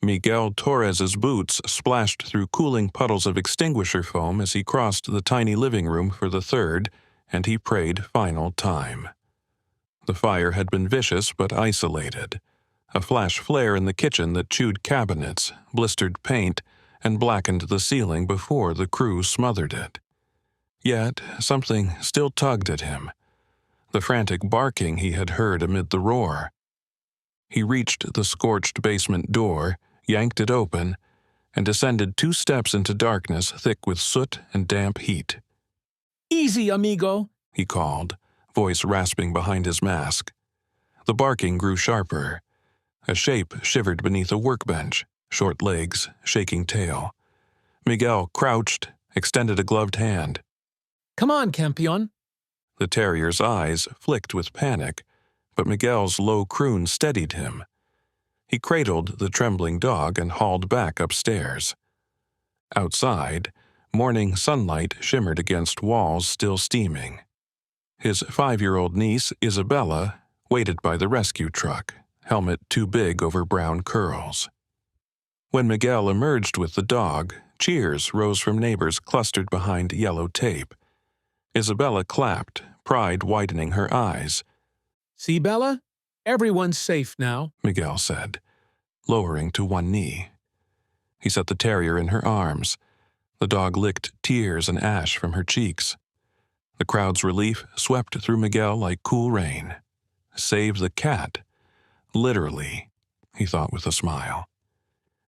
Miguel Torres's boots splashed through cooling puddles of extinguisher foam as he crossed the tiny living room for the third, and he prayed final time. The fire had been vicious but isolated. A flash flare in the kitchen that chewed cabinets, blistered paint, and blackened the ceiling before the crew smothered it. Yet something still tugged at him. The frantic barking he had heard amid the roar. He reached the scorched basement door, yanked it open, and descended 2 steps into darkness thick with soot and damp heat. "Easy, amigo," he called, voice rasping behind his mask. The barking grew sharper. A shape shivered beneath a workbench, short legs, shaking tail. Miguel crouched, extended a gloved hand. "Come on, Campeon." The terrier's eyes flicked with panic, but Miguel's low croon steadied him. He cradled the trembling dog and hauled back upstairs. Outside, morning sunlight shimmered against walls still steaming. His 5-year-old niece, Isabella, waited by the rescue truck, helmet too big over brown curls. When Miguel emerged with the dog, cheers rose from neighbors clustered behind yellow tape. Isabella clapped, pride widening her eyes. "See, Bella? Everyone's safe now," Miguel said, lowering to one knee. He set the terrier in her arms. The dog licked tears and ash from her cheeks. The crowd's relief swept through Miguel like cool rain. Save the cat. Literally, he thought with a smile.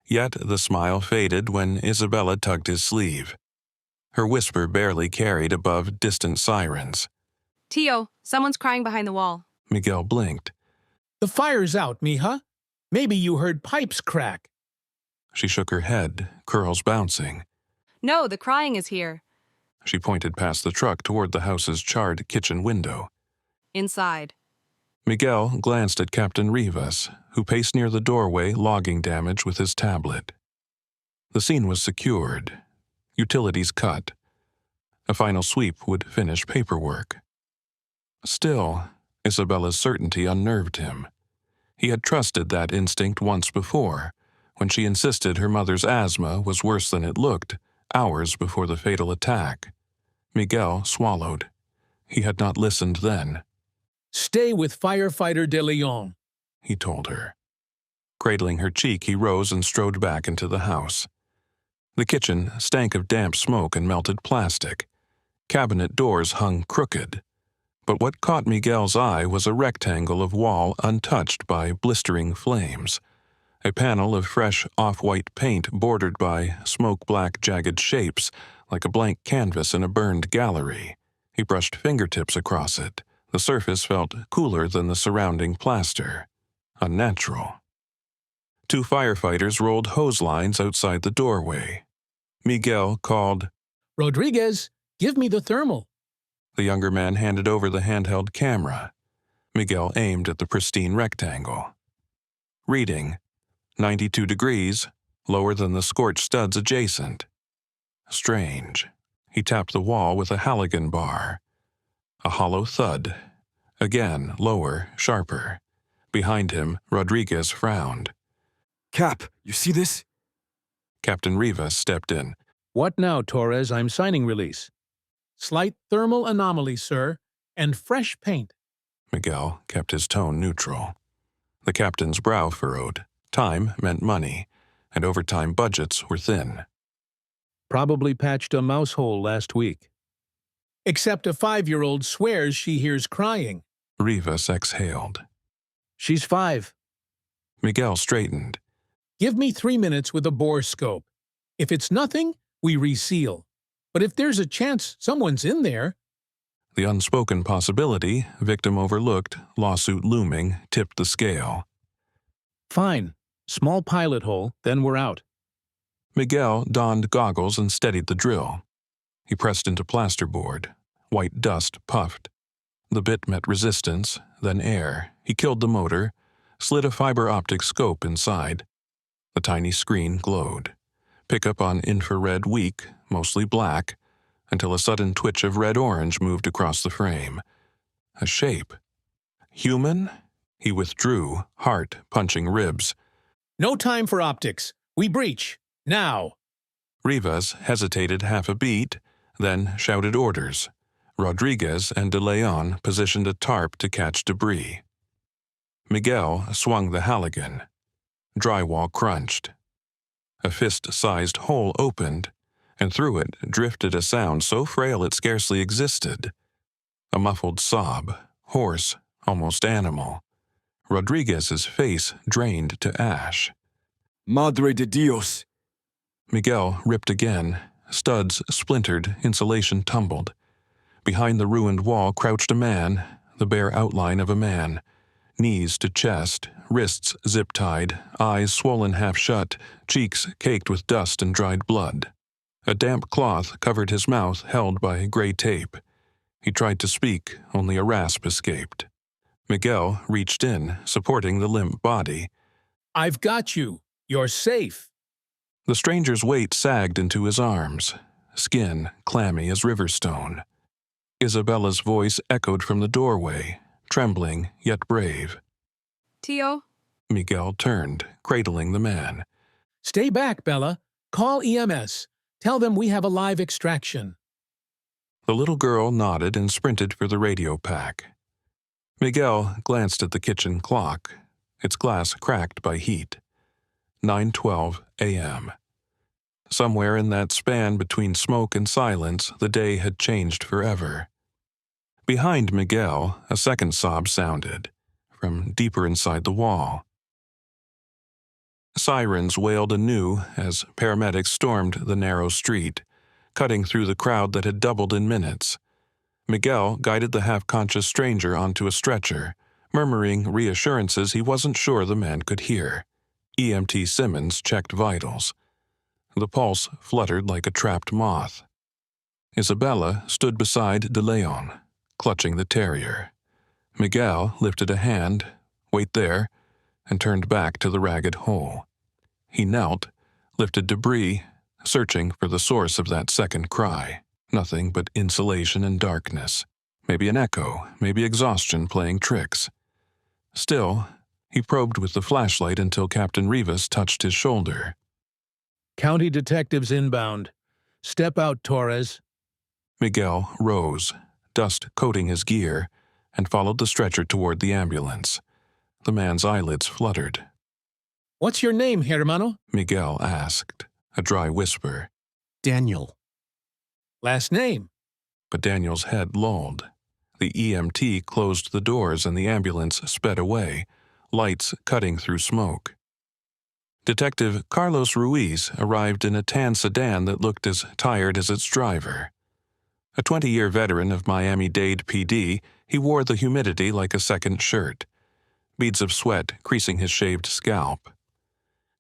Yet the smile faded when Isabella tugged his sleeve. Her whisper barely carried above distant sirens. "Tio, someone's crying behind the wall." Miguel blinked. "The fire's out, mija. Maybe you heard pipes crack." She shook her head, curls bouncing. "No, the crying is here." She pointed past the truck toward the house's charred kitchen window. "Inside." Miguel glanced at Captain Rivas, who paced near the doorway logging damage with his tablet. The scene was secured. Utilities cut. A final sweep would finish paperwork. Still, Isabella's certainty unnerved him. He had trusted that instinct once before, when she insisted her mother's asthma was worse than it looked, hours before the fatal attack. Miguel swallowed. He had not listened then. "Stay with Firefighter de Leon," he told her. Cradling her cheek, he rose and strode back into the house. The kitchen stank of damp smoke and melted plastic. Cabinet doors hung crooked. But what caught Miguel's eye was a rectangle of wall untouched by blistering flames. A panel of fresh off-white paint bordered by smoke-black jagged shapes, like a blank canvas in a burned gallery. He brushed fingertips across it. The surface felt cooler than the surrounding plaster. Unnatural. 2 firefighters rolled hose lines outside the doorway. Miguel called, "Rodriguez, give me the thermal." The younger man handed over the handheld camera. Miguel aimed at the pristine rectangle. Reading, 92 degrees, lower than the scorched studs adjacent. Strange. He tapped the wall with a Halligan bar. A hollow thud. Again, lower, sharper. Behind him, Rodriguez frowned. "Cap, you see this?" Captain Rivas stepped in. "What now, Torres? I'm signing release." "Slight thermal anomaly, sir, and fresh paint." Miguel kept his tone neutral. The captain's brow furrowed. Time meant money, and overtime budgets were thin. "Probably patched a mouse hole last week." "Except a 5-year-old swears she hears crying." Rivas exhaled. "She's 5. Miguel straightened. "Give me 3 minutes with a bore scope. If it's nothing, we reseal. But if there's a chance someone's in there..." The unspoken possibility, victim overlooked, lawsuit looming, tipped the scale. "Fine. Small pilot hole, then we're out." Miguel donned goggles and steadied the drill. He pressed into plasterboard. White dust puffed. The bit met resistance, then air. He killed the motor, slid a fiber optic scope inside. The tiny screen glowed. Pickup on infrared weak, mostly black, until a sudden twitch of red-orange moved across the frame. A shape. Human? He withdrew, heart punching ribs. No time for optics. We breach. Now. Rivas hesitated half a beat, then shouted orders. Rodriguez and De Leon positioned a tarp to catch debris. Miguel swung the Halligan. Drywall crunched. A fist-sized hole opened, and through it drifted a sound so frail it scarcely existed. A muffled sob, hoarse, almost animal. Rodriguez's face drained to ash. Madre de Dios. Miguel ripped again. Studs splintered, insulation tumbled. Behind the ruined wall crouched a man, the bare outline of a man. Knees to chest, wrists zip-tied, eyes swollen half shut, cheeks caked with dust and dried blood. A damp cloth covered his mouth, held by gray tape. He tried to speak, only a rasp escaped. Miguel reached in, supporting the limp body. I've got you. You're safe. The stranger's weight sagged into his arms, skin clammy as river stone. Isabella's voice echoed from the doorway, trembling yet brave. Tio? Miguel turned, cradling the man. Stay back, Bella. Call EMS. Tell them we have a live extraction. The little girl nodded and sprinted for the radio pack. Miguel glanced at the kitchen clock, its glass cracked by heat. 9:12 a.m. Somewhere in that span between smoke and silence, the day had changed forever. Behind Miguel, a second sob sounded, from deeper inside the wall. Sirens wailed anew as paramedics stormed the narrow street, cutting through the crowd that had doubled in minutes. Miguel guided the half-conscious stranger onto a stretcher, murmuring reassurances he wasn't sure the man could hear. EMT Simmons checked vitals. The pulse fluttered like a trapped moth. Isabella stood beside De Leon, clutching the terrier. Miguel lifted a hand, "Wait there," and turned back to the ragged hole. He knelt, lifted debris, searching for the source of that second cry. Nothing but insulation and darkness. Maybe an echo, maybe exhaustion playing tricks. Still, he probed with the flashlight until Captain Rivas touched his shoulder. County detectives inbound. Step out, Torres. Miguel rose, dust coating his gear, and followed the stretcher toward the ambulance. The man's eyelids fluttered. What's your name, hermano? Miguel asked, a dry whisper. Daniel. Last name? But Daniel's head lolled. The EMT closed the doors and the ambulance sped away, lights cutting through smoke. Detective Carlos Ruiz arrived in a tan sedan that looked as tired as its driver. A 20-year veteran of Miami-Dade PD, he wore the humidity like a second shirt, beads of sweat creasing his shaved scalp.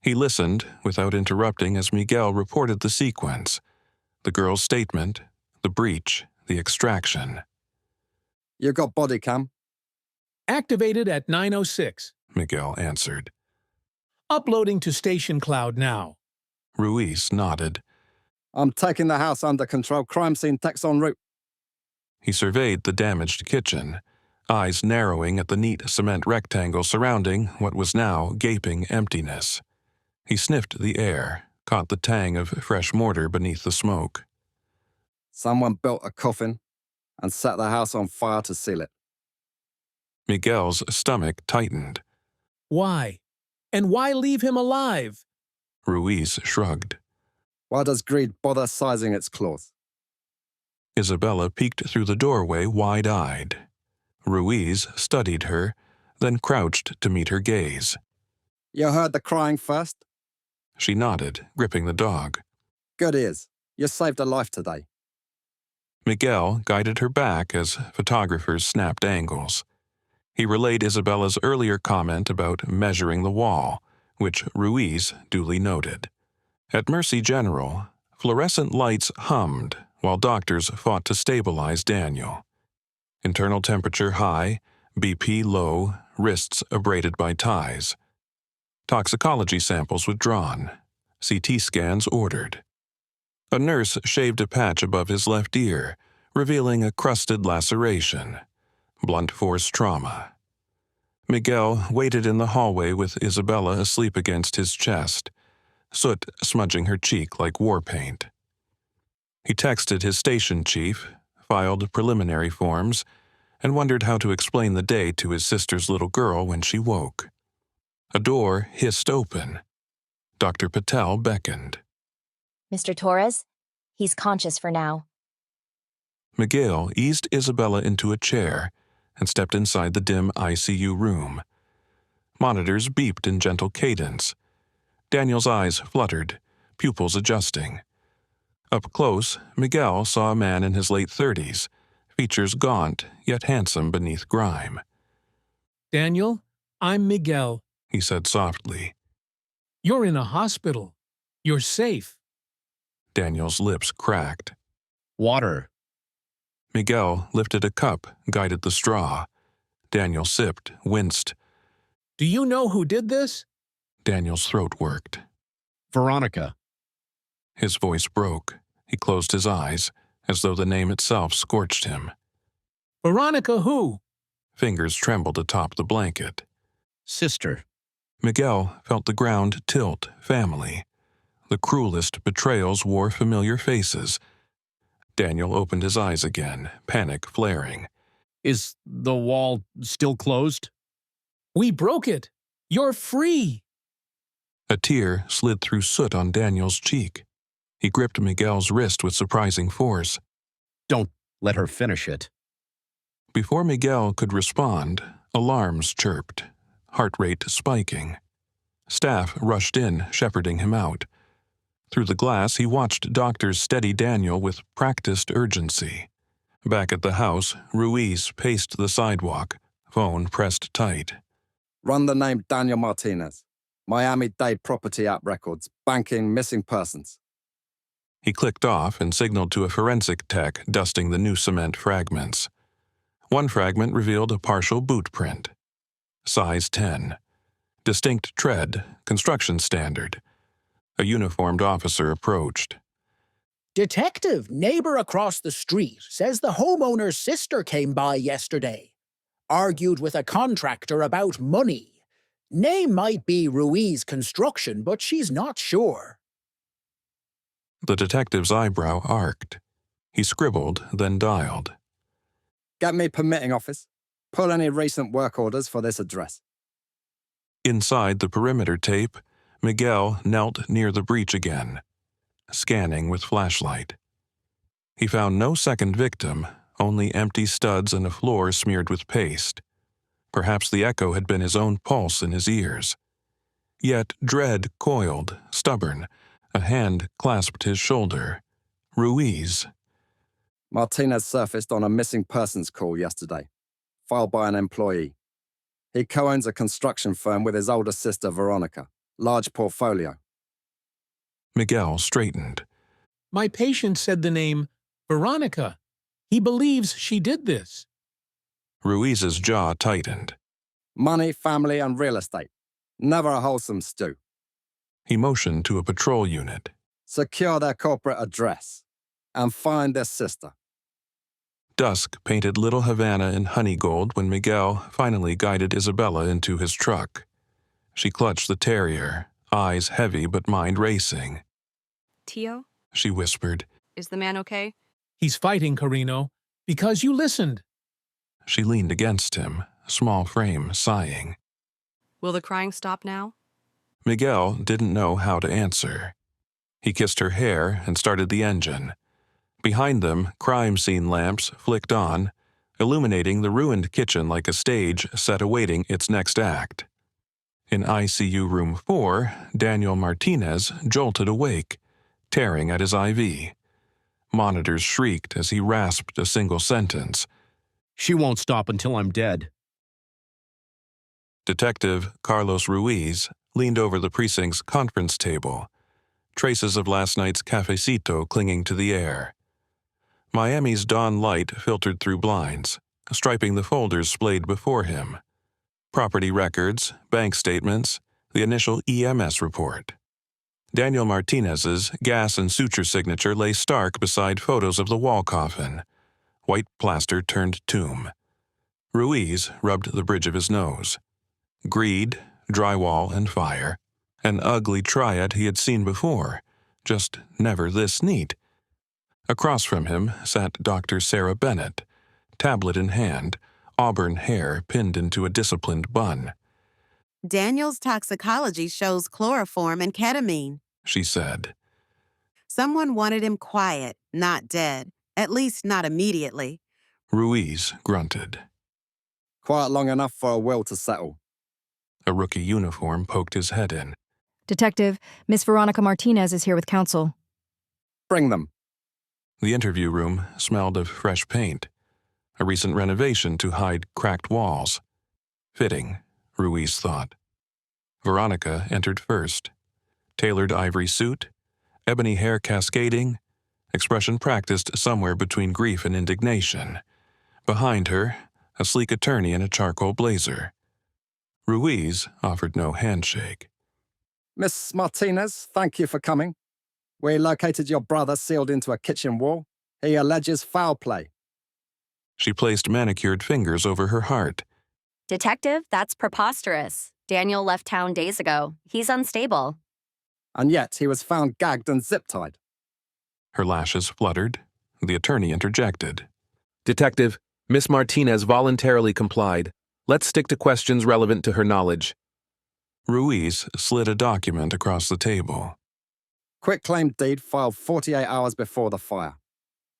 He listened, without interrupting, as Miguel reported the sequence: the girl's statement, the breach, the extraction. You got body cam? Activated at 9:06. Miguel answered. Uploading to Station Cloud now. Ruiz nodded. I'm taking the house under control. Crime scene tech's en route. He surveyed the damaged kitchen, eyes narrowing at the neat cement rectangle surrounding what was now gaping emptiness. He sniffed the air, caught the tang of fresh mortar beneath the smoke. Someone built a coffin and set the house on fire to seal it. Miguel's stomach tightened. Why? And why leave him alive? Ruiz shrugged. Why does greed bother sizing its claws? Isabella peeked through the doorway wide-eyed. Ruiz studied her, then crouched to meet her gaze. You heard the crying first? She nodded, gripping the dog. Good ears. You saved a life today. Miguel guided her back as photographers snapped angles. He relayed Isabella's earlier comment about measuring the wall, which Ruiz duly noted. At Mercy General, fluorescent lights hummed while doctors fought to stabilize Daniel. Internal temperature high, BP low, wrists abraded by ties. Toxicology samples withdrawn. CT scans ordered. A nurse shaved a patch above his left ear, revealing a crusted laceration. Blunt force trauma. Miguel waited in the hallway with Isabella asleep against his chest, soot smudging her cheek like war paint. He texted his station chief, filed preliminary forms, and wondered how to explain the day to his sister's little girl when she woke. A door hissed open. Dr. Patel beckoned. Mr. Torres, he's conscious for now. Miguel eased Isabella into a chair and stepped inside the dim ICU room. Monitors beeped in gentle cadence. Daniel's eyes fluttered, pupils adjusting. Up close, Miguel saw a man in his late 30s, features gaunt yet handsome beneath grime. Daniel, I'm Miguel. He said softly. You're in a hospital. You're safe. Daniel's lips cracked. Water. Miguel lifted a cup, guided the straw. Daniel sipped, winced. Do you know who did this? Daniel's throat worked. Veronica. His voice broke. He closed his eyes, as though the name itself scorched him. Veronica who? Fingers trembled atop the blanket. Sister. Miguel felt the ground tilt, family. The cruelest betrayals wore familiar faces. Daniel opened his eyes again, panic flaring. Is the wall still closed? We broke it. You're free. A tear slid through soot on Daniel's cheek. He gripped Miguel's wrist with surprising force. Don't let her finish it. Before Miguel could respond, alarms chirped, heart rate spiking. Staff rushed in, shepherding him out. Through the glass, he watched doctors steady Daniel with practiced urgency. Back at the house, Ruiz paced the sidewalk, phone pressed tight. Run the name Daniel Martinez. Miami-Dade Property Act records. Banking, missing persons. He clicked off and signaled to a forensic tech dusting the new cement fragments. One fragment revealed a partial boot print. Size 10. Distinct tread, construction standard. A uniformed officer approached. Detective, neighbor across the street, says the homeowner's sister came by yesterday. Argued with a contractor about money. Name might be Ruiz Construction, but she's not sure. The detective's eyebrow arced. He scribbled, then dialed. Get me permitting office. Pull any recent work orders for this address. Inside the perimeter tape, Miguel knelt near the breach again, scanning with flashlight. He found no second victim, only empty studs and a floor smeared with paste. Perhaps the echo had been his own pulse in his ears. Yet dread coiled, stubborn. A hand clasped his shoulder. Ruiz. Martinez surfaced on a missing persons call yesterday, filed by an employee. He co-owns a construction firm with his older sister, Veronica. Large portfolio. Miguel straightened. My patient said the name Veronica. He believes she did this. Ruiz's jaw tightened. Money, family, and real estate. Never a wholesome stew. He motioned to a patrol unit. Secure their corporate address. And find their sister. Dusk painted Little Havana in honey gold when Miguel finally guided Isabella into his truck. She clutched the terrier, eyes heavy but mind racing. Tio, She whispered. is the man okay? He's fighting, Carino, because you listened. She leaned against him, small frame sighing. Will the crying stop now? Miguel didn't know how to answer. He kissed her hair and started the engine. Behind them, crime scene lamps flicked on, illuminating the ruined kitchen like a stage set awaiting its next act. In ICU room 4, Daniel Martinez jolted awake, tearing at his IV. Monitors shrieked as he rasped a single sentence. She won't stop until I'm dead. Detective Carlos Ruiz leaned over the precinct's conference table, traces of last night's cafecito clinging to the air. Miami's dawn light filtered through blinds, striping the folders splayed before him. Property records, bank statements, the initial EMS report. Daniel Martinez's gas and suture signature lay stark beside photos of the wall coffin. White plaster turned tomb. Ruiz rubbed the bridge of his nose. Greed, drywall, and fire. An ugly triad he had seen before, just never this neat. Across from him sat Dr. Sarah Bennett, tablet in hand, auburn hair pinned into a disciplined bun. Daniel's toxicology shows chloroform and ketamine, She said. Someone wanted him quiet, not dead, at least not immediately. Ruiz grunted. Quiet long enough for a will to settle. A rookie uniform poked his head in. Detective, Miss Veronica Martinez is here with counsel. Bring them. The interview room smelled of fresh paint, a recent renovation to hide cracked walls. Fitting, Ruiz thought. Veronica entered first. Tailored ivory suit, ebony hair cascading, expression practiced somewhere between grief and indignation. Behind her, a sleek attorney in a charcoal blazer. Ruiz offered no handshake. Miss Martinez, thank you for coming. We located your brother sealed into a kitchen wall. He alleges foul play. She placed manicured fingers over her heart. Detective, that's preposterous. Daniel left town days ago. He's unstable. And yet he was found gagged and zip-tied. Her lashes fluttered. The attorney interjected. Detective, Miss Martinez voluntarily complied. Let's stick to questions relevant to her knowledge. Ruiz slid a document across the table. Quitclaim deed filed 48 hours before the fire.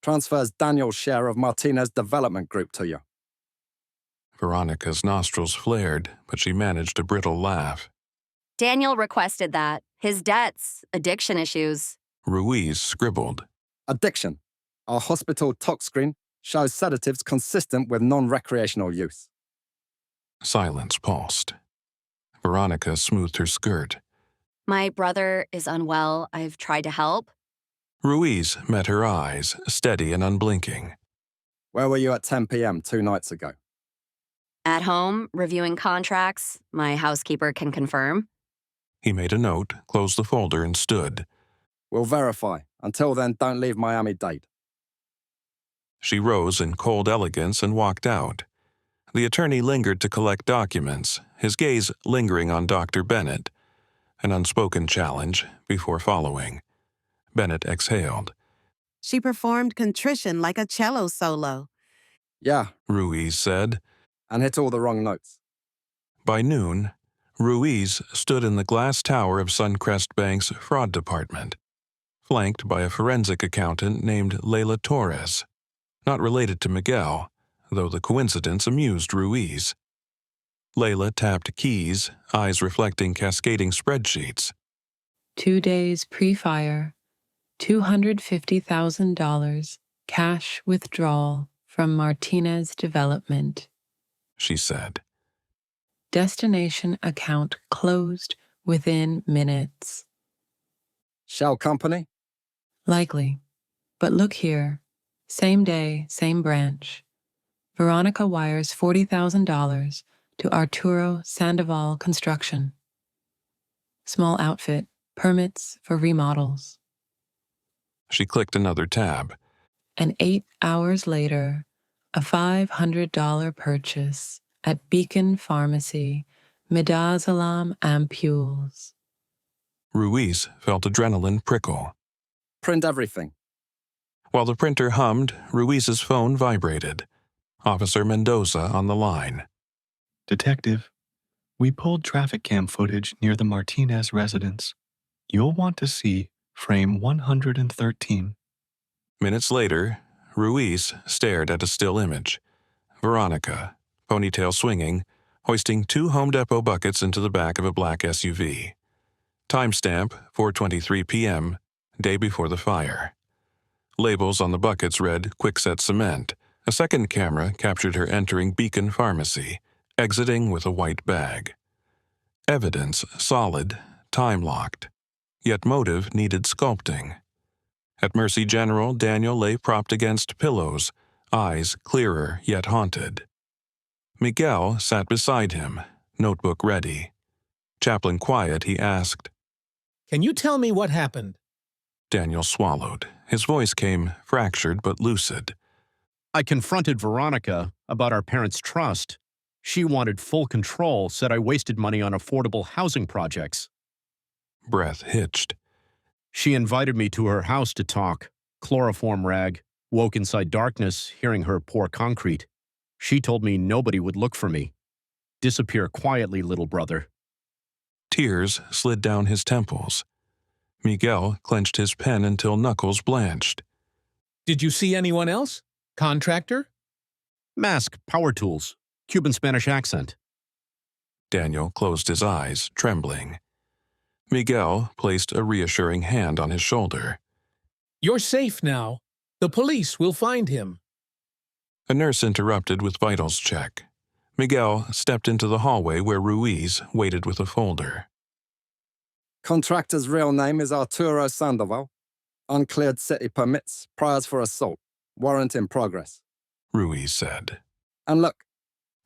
Transfers Daniel's share of Martinez Development Group to you. Veronica's nostrils flared, but she managed a brittle laugh. Daniel requested that. His debts, addiction issues. Ruiz scribbled. Addiction. Our hospital tox screen shows sedatives consistent with non-recreational use. Silence pulsed. Veronica smoothed her skirt. My brother is unwell. I've tried to help. Ruiz met her eyes, steady and unblinking. Where were you at 10 p.m. 2 nights ago? At home, reviewing contracts. My housekeeper can confirm. He made a note, closed the folder, and stood. We'll verify. Until then, don't leave Miami-Dade. She rose in cold elegance and walked out. The attorney lingered to collect documents, his gaze lingering on Dr. Bennett. An unspoken challenge before following. Bennett exhaled. She performed contrition like a cello solo. Yeah, Ruiz said. and hit all the wrong notes. By noon, Ruiz stood in the glass tower of Suncrest Bank's fraud department, flanked by a forensic accountant named Miguel Torres, not related to Miguel, though the coincidence amused Ruiz. Layla tapped keys, eyes reflecting cascading spreadsheets. 2 days pre-fire, $250,000 cash withdrawal from Martinez Development, She said. destination account closed within minutes. Shell company? Likely. But look here. Same day, same branch. Veronica wires $40,000 to Arturo Sandoval Construction. Small outfit, permits for remodels. She clicked another tab. And 8 hours later, a $500 purchase at Beacon Pharmacy, Midazolam ampules. Ruiz felt adrenaline prickle. Print everything. While the printer hummed, Ruiz's phone vibrated. Officer Mendoza on the line. Detective, we pulled traffic cam footage near the Martinez residence. You'll want to see frame 113. Minutes later, Ruiz stared at a still image. Veronica, ponytail swinging, hoisting 2 Home Depot buckets into the back of a black SUV. Timestamp, 4:23 p.m., day before the fire. Labels on the buckets read Quickset Cement. A second camera captured her entering Beacon Pharmacy, exiting with a white bag. Evidence solid, time-locked. Yet motive needed sculpting. At Mercy General, Daniel lay propped against pillows, eyes clearer yet haunted. Miguel sat beside him, notebook ready. Chaplain quiet, he asked, Can you tell me what happened? Daniel swallowed. His voice came fractured but lucid. I confronted Veronica about our parents' trust. She wanted full control, said I wasted money on affordable housing projects. Breath hitched. She invited me to her house to talk. Chloroform rag. Woke inside darkness, hearing her pour concrete. She told me nobody would look for me. Disappear quietly, little brother. Tears slid down his temples. Miguel clenched his pen until knuckles blanched. Did you see anyone else? Contractor? Mask, power tools, Cuban Spanish accent. Daniel closed his eyes, trembling. Miguel placed a reassuring hand on his shoulder. You're safe now. The police will find him. A nurse interrupted with vitals check. Miguel stepped into the hallway where Ruiz waited with a folder. Contractor's real name is Arturo Sandoval. Uncleared city permits, priors for assault. Warrant in progress. Ruiz said. And look.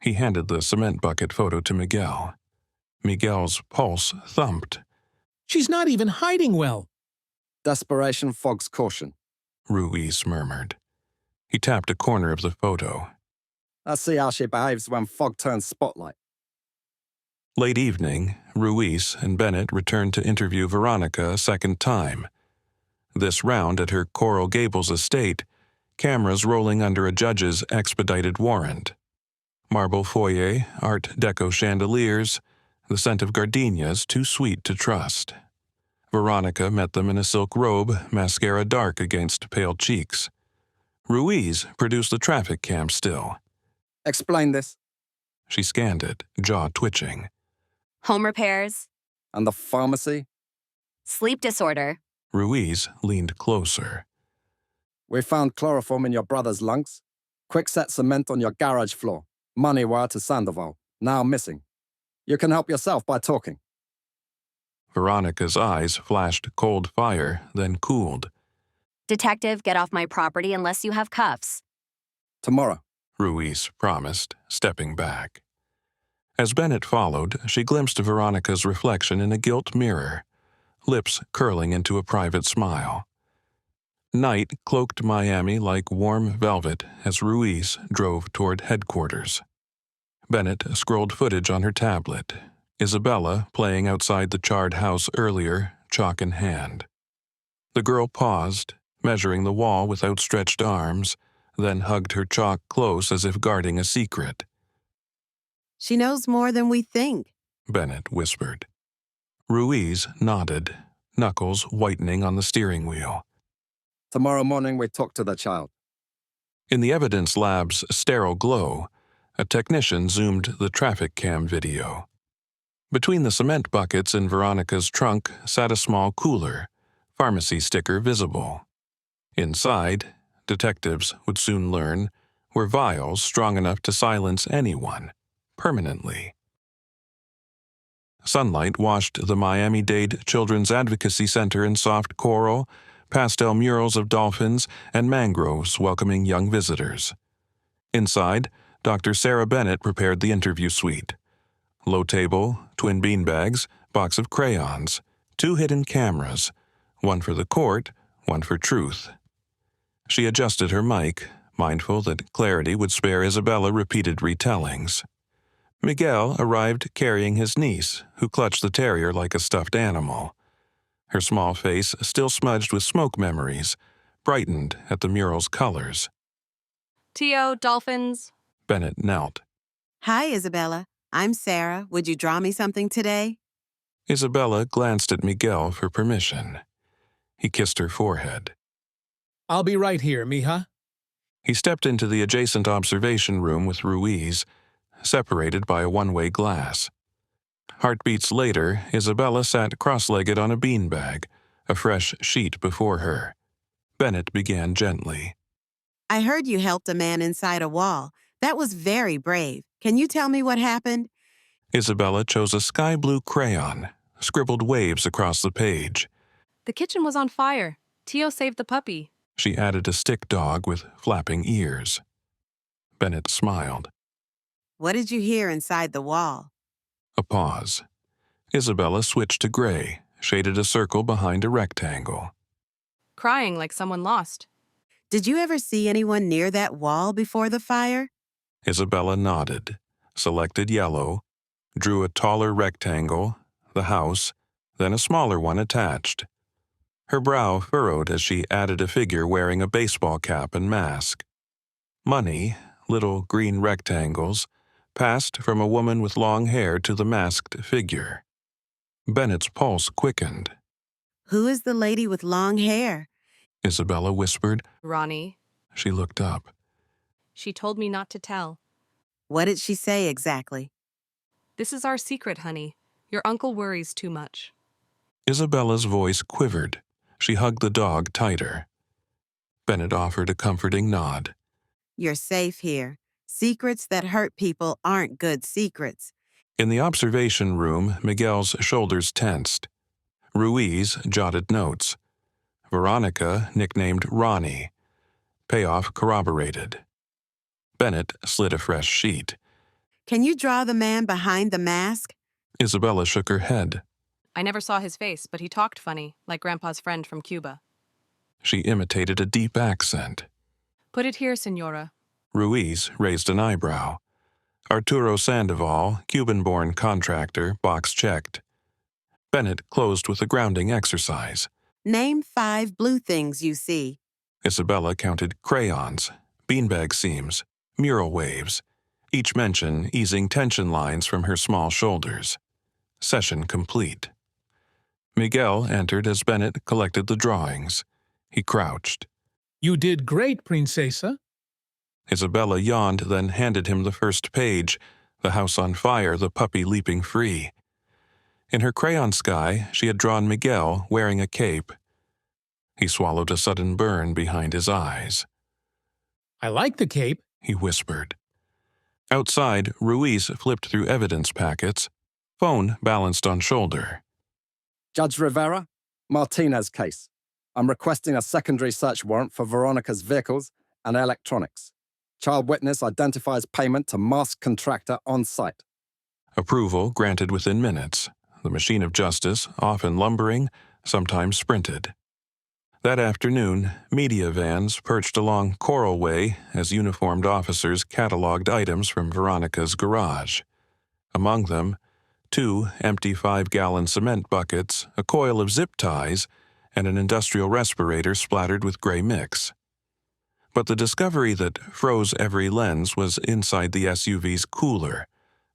He handed the cement bucket photo to Miguel. Miguel's pulse thumped. She's not even hiding well. Desperation fogs caution, Ruiz murmured. He tapped a corner of the photo. Let's see how she behaves when fog turns spotlight. Late evening, Ruiz and Bennett returned to interview Veronica a second time. This round at her Coral Gables estate, cameras rolling under a judge's expedited warrant. Marble foyer, Art Deco chandeliers, the scent of gardenias too sweet to trust. Veronica met them in a silk robe, mascara dark against pale cheeks. Ruiz produced the traffic cam still. Explain this. She scanned it, jaw twitching. Home repairs. And the pharmacy? Sleep disorder. Ruiz leaned closer. We found chloroform in your brother's lungs. Quickset cement on your garage floor. Money wire to Sandoval. Now missing. You can help yourself by talking. Veronica's eyes flashed cold fire, then cooled. Detective, get off my property unless you have cuffs. Tomorrow, Ruiz promised, stepping back. As Bennett followed, she glimpsed Veronica's reflection in a gilt mirror, lips curling into a private smile. Night cloaked Miami like warm velvet as Ruiz drove toward headquarters. Bennett scrolled footage on her tablet, Isabella playing outside the charred house earlier, chalk in hand. The girl paused, measuring the wall with outstretched arms, then hugged her chalk close as if guarding a secret. She knows more than we think, Bennett whispered. Ruiz nodded, knuckles whitening on the steering wheel. Tomorrow morning we talk to the child. In the evidence lab's sterile glow, a technician zoomed the traffic cam video. Between the cement buckets in Veronica's trunk sat a small cooler, pharmacy sticker visible. Inside, detectives would soon learn, were vials strong enough to silence anyone, permanently. Sunlight washed the Miami-Dade Children's Advocacy Center in soft coral, pastel murals of dolphins, and mangroves welcoming young visitors. Inside, Dr. Sarah Bennett prepared the interview suite. Low table, twin beanbags, box of crayons, 2 hidden cameras, one for the court, one for truth. She adjusted her mic, mindful that clarity would spare Isabella repeated retellings. Miguel arrived carrying his niece, who clutched the terrier like a stuffed animal. Her small face, still smudged with smoke memories, brightened at the mural's colors. Tio, dolphins. Bennett knelt. Hi, Isabella. I'm Sarah. Would you draw me something today? Isabella glanced at Miguel for permission. He kissed her forehead. I'll be right here, mija. He stepped into the adjacent observation room with Ruiz, separated by a one-way glass. Heartbeats later, Isabella sat cross-legged on a beanbag, a fresh sheet before her. Bennett began gently. I heard you helped a man inside a wall. That was very brave. Can you tell me what happened? Isabella chose a sky blue crayon, scribbled waves across the page. The kitchen was on fire. Tio saved the puppy. She added a stick dog with flapping ears. Bennett smiled. What did you hear inside the wall? A pause. Isabella switched to gray, shaded a circle behind a rectangle. Crying like someone lost. Did you ever see anyone near that wall before the fire? Isabella nodded. selected yellow, drew a taller rectangle, the house, then a smaller one attached. Her brow furrowed as she added a figure wearing a baseball cap and mask. Money, little green rectangles, passed from a woman with long hair to the masked figure. Bennett's pulse quickened. Who is the lady with long hair? Isabella whispered. Ronnie. She looked up. She told me not to tell. What did she say exactly? This is our secret, honey. Your uncle worries too much. Isabella's voice quivered. She hugged the dog tighter. Bennett offered a comforting nod. You're safe here. Secrets that hurt people aren't good secrets. In the observation room, Miguel's shoulders tensed. Ruiz jotted notes. Veronica nicknamed Ronnie. Payoff corroborated. Bennett slid a fresh sheet. Can you draw the man behind the mask? Isabella shook her head. I never saw his face, but he talked funny, like Grandpa's friend from Cuba. She imitated a deep accent. Put it here, Senora. Ruiz raised an eyebrow. Arturo Sandoval, Cuban-born contractor, box checked. Bennett closed with a grounding exercise. Name 5 blue things you see. Isabella counted crayons, beanbag seams, mural waves, each mention easing tension lines from her small shoulders. Session complete. Miguel entered as Bennett collected the drawings. He crouched. You did great, Princesa. Isabella yawned, then handed him the first page, the house on fire, the puppy leaping free. In her crayon sky, she had drawn Miguel wearing a cape. He swallowed a sudden burn behind his eyes. I like the cape, he whispered. Outside, Ruiz flipped through evidence packets. Phone balanced on shoulder. Judge Rivera, Martinez case. I'm requesting a secondary search warrant for Veronica's vehicles and electronics. Child witness identifies payment to masked contractor on site. Approval granted within minutes. The machine of justice, often lumbering, sometimes sprinted. That afternoon, media vans perched along Coral Way as uniformed officers cataloged items from Veronica's garage. Among them, 2 empty 5-gallon cement buckets, a coil of zip ties, and an industrial respirator splattered with gray mix. But the discovery that froze every lens was inside the SUV's cooler,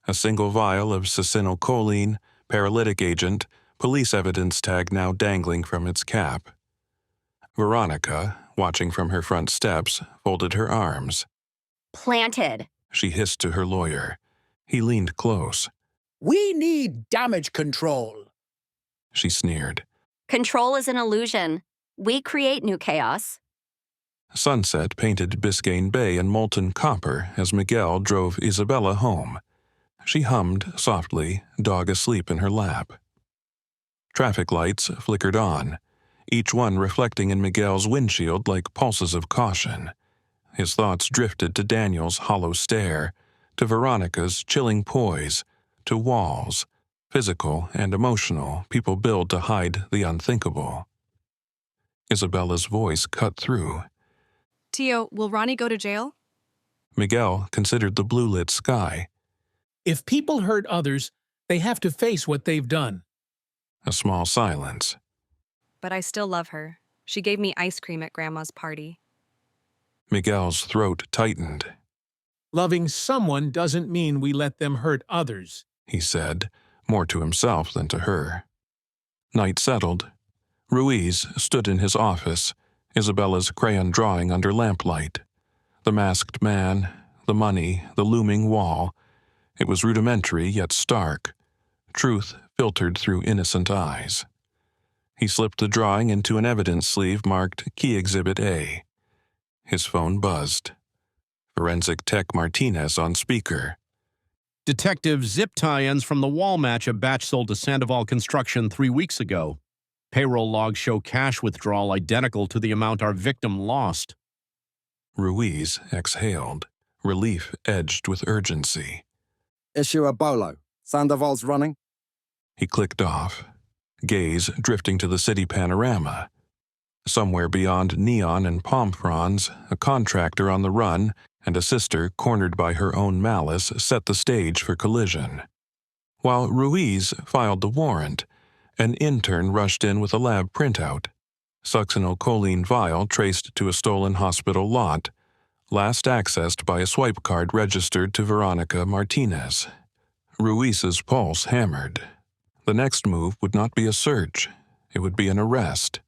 a single vial of succinylcholine, paralytic agent, police evidence tag now dangling from its cap. Veronica, watching from her front steps, folded her arms. Planted, She hissed to her lawyer. He leaned close. We need damage control. She sneered. Control is an illusion. We create new chaos. Sunset painted Biscayne Bay in molten copper as Miguel drove Isabella home. She hummed softly, dog asleep in her lap. Traffic lights flickered on, each one reflecting in Miguel's windshield like pulses of caution. His thoughts drifted to Daniel's hollow stare, to Veronica's chilling poise, to walls, physical and emotional, people build to hide the unthinkable. Isabella's voice cut through. Tio, will Ronnie go to jail? Miguel considered the blue-lit sky. If people hurt others, they have to face what they've done. A small silence. But I still love her. She gave me ice cream at Grandma's party. Miguel's throat tightened. Loving someone doesn't mean we let them hurt others, he said, more to himself than to her. Night settled. Ruiz stood in his office, Isabella's crayon drawing under lamplight. The masked man, the money, the looming wall. It was rudimentary yet stark. Truth filtered through innocent eyes. He slipped the drawing into an evidence sleeve marked Key Exhibit A. His phone buzzed. Forensic Tech Martinez on speaker. Detective, zip tie-ins from the wall match a batch sold to Sandoval Construction 3 weeks ago. Payroll logs show cash withdrawal identical to the amount our victim lost. Ruiz exhaled, relief edged with urgency. Issue a bolo. Sandoval's running. He clicked off, gaze drifting to the city panorama. Somewhere beyond neon and palm fronds, a contractor on the run, and a sister cornered by her own malice set the stage for collision. While Ruiz filed the warrant, an intern rushed in with a lab printout. Succinylcholine vial traced to a stolen hospital lot, last accessed by a swipe card registered to Veronica Martinez. Ruiz's pulse hammered. The next move would not be a search. It would be an arrest.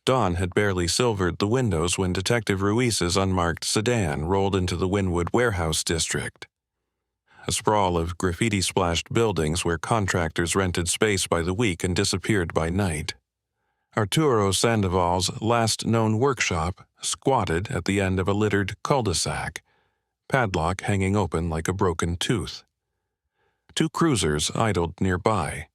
Dawn had barely silvered the windows when Detective Ruiz's unmarked sedan rolled into the Wynwood warehouse district. A sprawl of graffiti-splashed buildings where contractors rented space by the week and disappeared by night. Arturo Sandoval's last known workshop squatted at the end of a littered cul-de-sac, padlock hanging open like a broken tooth. Two cruisers idled nearby.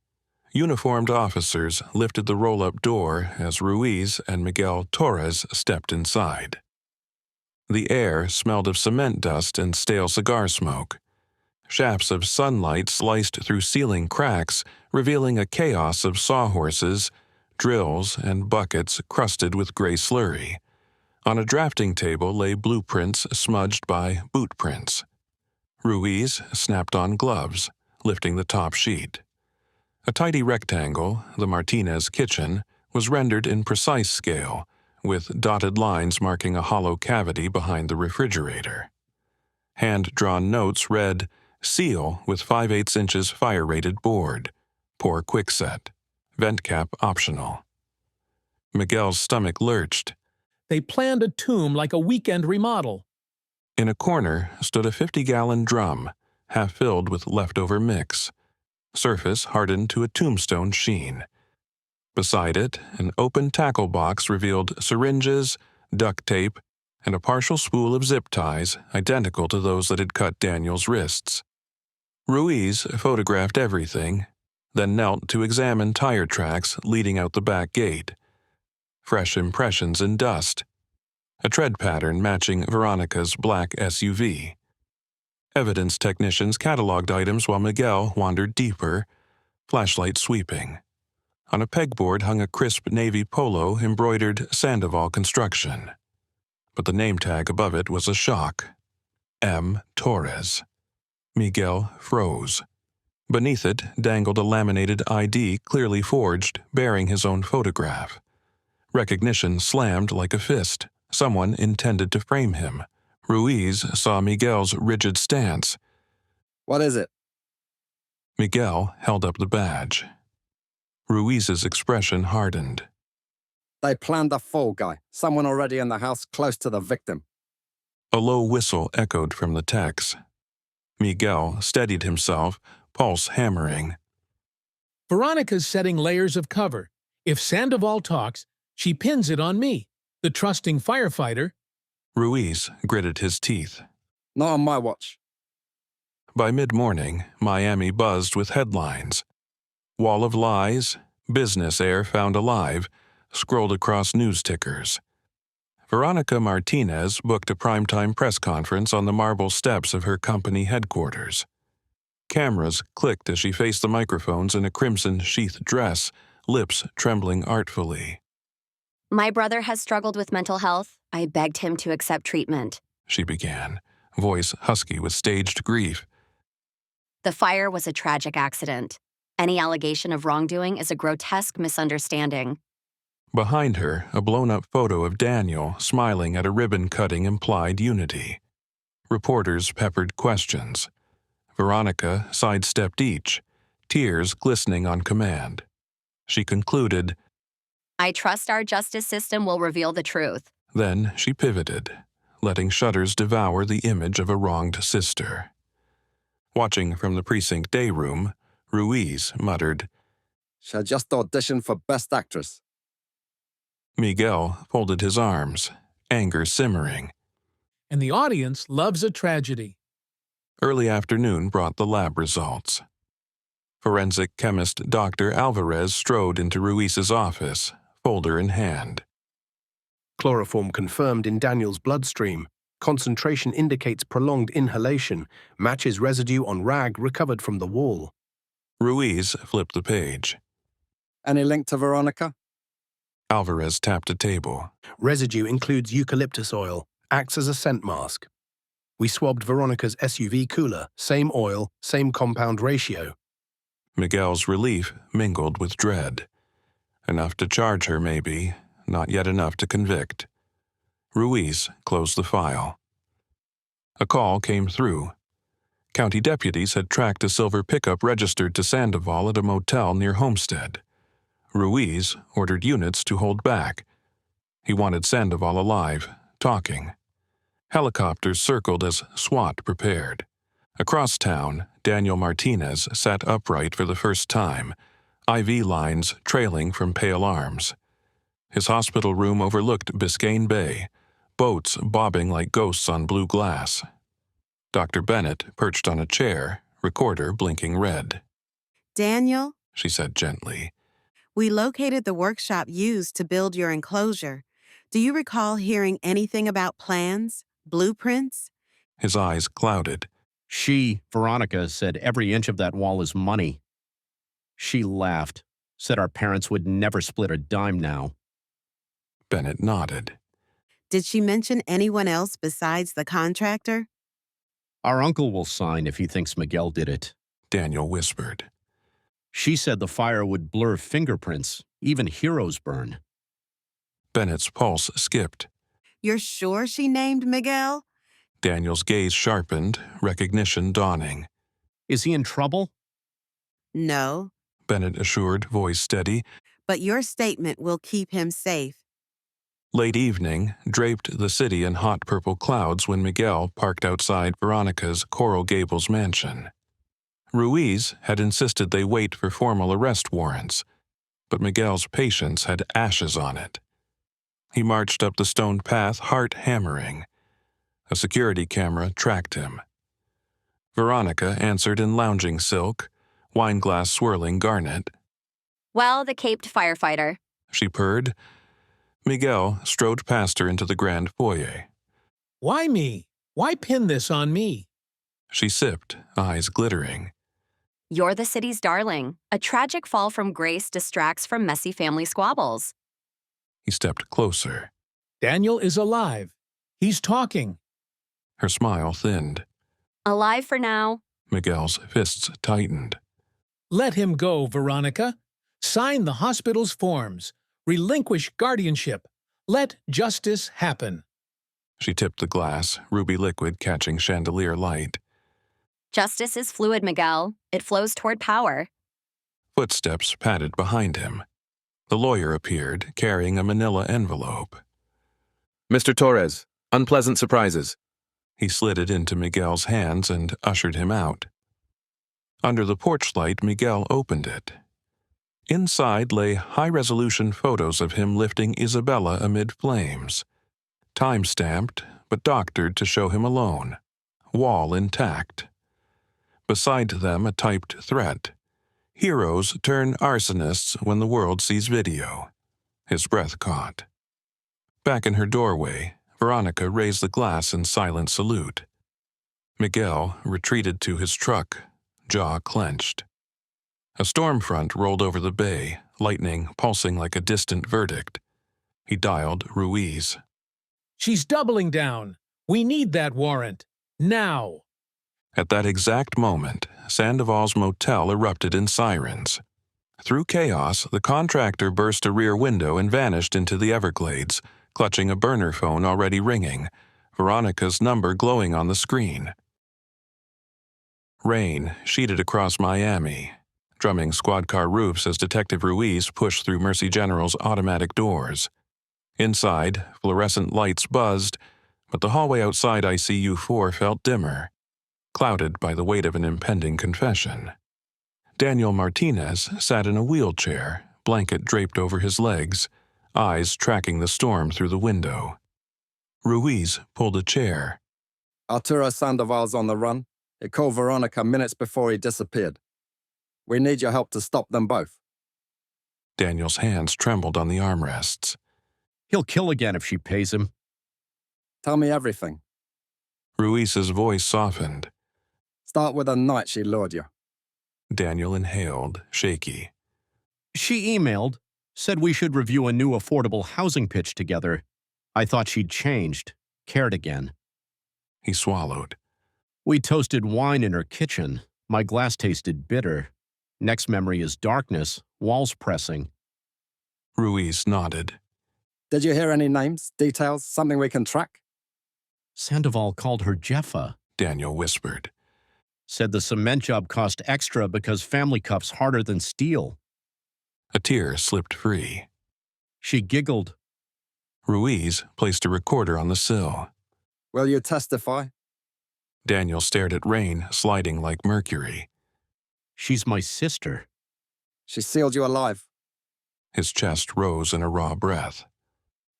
Uniformed officers lifted the roll-up door as Ruiz and Miguel Torres stepped inside. The air smelled of cement dust and stale cigar smoke. Shafts of sunlight sliced through ceiling cracks, revealing a chaos of sawhorses, drills, and buckets crusted with gray slurry. On a drafting table lay blueprints smudged by boot prints. Ruiz snapped on gloves, lifting the top sheet. A tidy rectangle, the Martinez kitchen, was rendered in precise scale, with dotted lines marking a hollow cavity behind the refrigerator. Hand-drawn notes read, "Seal with 5/8 inches fire-rated board. Pour quickset. Vent cap optional." Miguel's stomach lurched. They planned a tomb like a weekend remodel. In a corner stood a 50-gallon drum, half filled with leftover mix. Surface hardened to a tombstone sheen. Beside it, an open tackle box revealed syringes, duct tape, and a partial spool of zip ties identical to those that had cut Daniel's wrists. Ruiz photographed everything, then knelt to examine tire tracks leading out the back gate. Fresh impressions in dust. A tread pattern matching Veronica's black SUV. Evidence technicians cataloged items while Miguel wandered deeper, flashlight sweeping. On a pegboard hung a crisp navy polo embroidered Sandoval Construction. But the name tag above it was a shock. M. Torres. Miguel froze. Beneath it dangled a laminated ID clearly forged, bearing his own photograph. Recognition slammed like a fist. Someone intended to frame him. Ruiz saw Miguel's rigid stance. What is it? Miguel held up the badge. Ruiz's expression hardened. They planned a fall guy, someone already in the house close to the victim. A low whistle echoed from the techs. Miguel steadied himself, pulse hammering. Veronica's setting layers of cover. If Sandoval talks, she pins it on me, the trusting firefighter. Ruiz gritted his teeth. Not on my watch. By mid-morning, Miami buzzed with headlines. Wall of lies, business heir found alive, scrolled across news tickers. Veronica Martinez booked a primetime press conference on the marble steps of her company headquarters. Cameras clicked as she faced the microphones in a crimson-sheathed dress, lips trembling artfully. My brother has struggled with mental health. I begged him to accept treatment. She began, voice husky with staged grief. The fire was a tragic accident. Any allegation of wrongdoing is a grotesque misunderstanding. Behind her, a blown-up photo of Daniel smiling at a ribbon-cutting implied unity. Reporters peppered questions. Veronica sidestepped each, tears glistening on command. She concluded, I trust our justice system will reveal the truth. Then she pivoted, letting shudders devour the image of a wronged sister. Watching from the precinct day room, Ruiz muttered, She had just auditioned for Best Actress. Miguel folded his arms, anger simmering. And the audience loves a tragedy. Early afternoon brought the lab results. Forensic chemist Dr. Alvarez strode into Ruiz's office, folder in hand. Chloroform confirmed in Daniel's bloodstream. Concentration indicates prolonged inhalation, matches residue on rag recovered from the wall. Ruiz flipped the page. Any link to Veronica? Alvarez tapped a table. Residue includes eucalyptus oil. acts as a scent mask. We swabbed Veronica's SUV cooler, same oil, same compound ratio. Miguel's relief mingled with dread. Enough to charge her, maybe, not yet enough to convict. Ruiz closed the file. A call came through. County deputies had tracked a silver pickup registered to Sandoval at a motel near Homestead. Ruiz ordered units to hold back. He wanted Sandoval alive, talking. Helicopters circled as SWAT prepared. Across town, Daniel Martinez sat upright for the first time, IV lines trailing from pale arms. His hospital room overlooked Biscayne Bay, boats bobbing like ghosts on blue glass. Dr. Bennett perched on a chair, recorder blinking red. Daniel, She said gently. we located the workshop used to build your enclosure. Do you recall hearing anything about plans, blueprints? His eyes clouded. She, Veronica, said every inch of that wall is money. She laughed, said our parents would never split a dime now. Bennett nodded. Did she mention anyone else besides the contractor? Our uncle will sign if he thinks Miguel did it, Daniel whispered. She said the fire would blur fingerprints, even heroes burn. Bennett's pulse skipped. You're sure she named Miguel? Daniel's gaze sharpened, recognition dawning. Is he in trouble? No, Bennett assured, voice steady. but your statement will keep him safe. Late evening draped the city in hot purple clouds when Miguel parked outside Veronica's Coral Gables mansion. Ruiz had insisted they wait for formal arrest warrants, but Miguel's patience had ashes on it. He marched up the stone path, heart hammering. A security camera tracked him. Veronica answered in lounging silk, wineglass swirling garnet. Well, the caped firefighter. She purred. Miguel strode past her into the grand foyer. Why me? Why pin this on me? She sipped, eyes glittering. You're the city's darling. A tragic fall from grace distracts from messy family squabbles. He stepped closer. Daniel is alive. He's talking. Her smile thinned. Alive for now. Miguel's fists tightened. Let him go, Veronica. Sign the hospital's forms. Relinquish guardianship. Let justice happen. She tipped the glass, ruby liquid catching chandelier light. Justice is fluid, Miguel. It flows toward power. Footsteps padded behind him. The lawyer appeared, carrying a manila envelope. Mr. Torres, unpleasant surprises. He slid it into Miguel's hands and ushered him out. Under the porch light, Miguel opened it. Inside lay high-resolution photos of him lifting Isabella amid flames. Time-stamped, but doctored to show him alone. Wall intact. Beside them a typed threat. Heroes turn arsonists when the world sees video. His breath caught. Back in her doorway, Veronica raised the glass in silent salute. Miguel retreated to his truck, jaw clenched. A storm front rolled over the bay, lightning pulsing like a distant verdict. He dialed Ruiz. She's doubling down. We need that warrant. Now. At that exact moment, Sandoval's motel erupted in sirens. Through chaos, the contractor burst a rear window and vanished into the Everglades, clutching a burner phone already ringing, Veronica's number glowing on the screen. Rain sheeted across Miami, drumming squad car roofs as Detective Ruiz pushed through Mercy General's automatic doors. Inside, fluorescent lights buzzed, but the hallway outside ICU 4 felt dimmer, clouded by the weight of an impending confession. Daniel Martinez sat in a wheelchair, blanket draped over his legs, eyes tracking the storm through the window. Ruiz pulled a chair. Arturo Sandoval's on the run. He called Veronica minutes before he disappeared. We need your help to stop them both. Daniel's hands trembled on the armrests. He'll kill again if she pays him. Tell me everything. Ruiz's voice softened. Start with the night she lured you. Daniel inhaled, shaky. She emailed, said we should review a new affordable housing pitch together. I thought she'd changed, cared again. He swallowed. We toasted wine in her kitchen. My glass tasted bitter. Next memory is darkness, walls pressing. Ruiz nodded. Did you hear any names, details, something we can track? Sandoval called her Jeffa. Daniel whispered. Said the cement job cost extra because family cuff's harder than steel. A tear slipped free. She giggled. Ruiz placed a recorder on the sill. Will you testify? Daniel stared at rain sliding like mercury. She's my sister. She sealed you alive. His chest rose in a raw breath.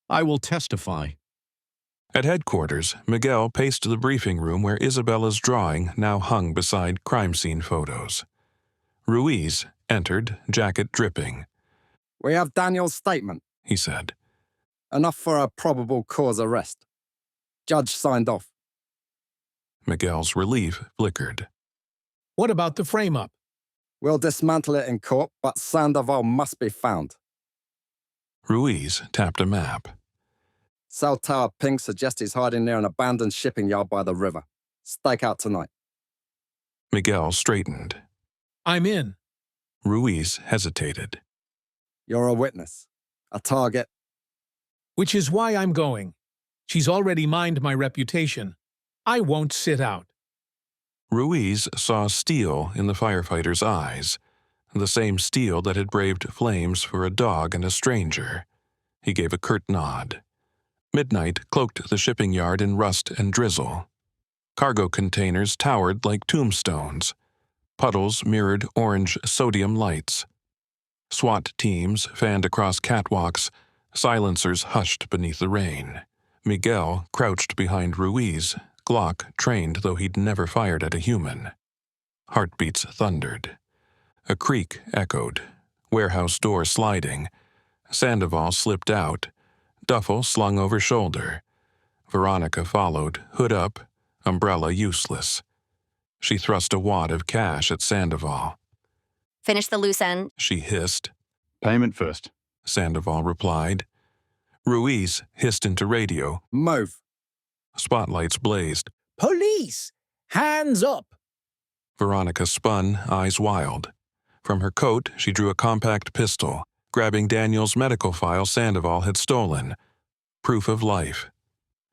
I will testify. At headquarters, Miguel paced the briefing room where Isabella's drawing now hung beside crime scene photos. Ruiz entered, jacket dripping. We have Daniel's statement, he said. Enough for a probable cause arrest. Judge signed off. Miguel's relief flickered. What about the frame-up? We'll dismantle it in court, but Sandoval must be found. Ruiz tapped a map. Cell tower ping suggests he's hiding near an abandoned shipping yard by the river. Stake out tonight. Miguel straightened. I'm in. Ruiz hesitated. You're a witness. A target. Which is why I'm going. She's already mined my reputation. I won't sit out. Ruiz saw steel in the firefighter's eyes, the same steel that had braved flames for a dog and a stranger. He gave a curt nod. Midnight cloaked the shipping yard in rust and drizzle. Cargo containers towered like tombstones. Puddles mirrored orange sodium lights. SWAT teams fanned across catwalks, silencers hushed beneath the rain. Miguel crouched behind Ruiz, Glock trained though he'd never fired at a human. Heartbeats thundered. A creak echoed, warehouse door sliding. Sandoval slipped out, duffel slung over shoulder. Veronica followed, hood up, umbrella useless. She thrust a wad of cash at Sandoval. Finish the loose end, She hissed. Payment first, Sandoval replied. Ruiz hissed into radio. Move. Spotlights blazed. Police! Hands up! Veronica spun, eyes wild. From her coat, she drew a compact pistol, grabbing Daniel's medical file Sandoval had stolen. Proof of life.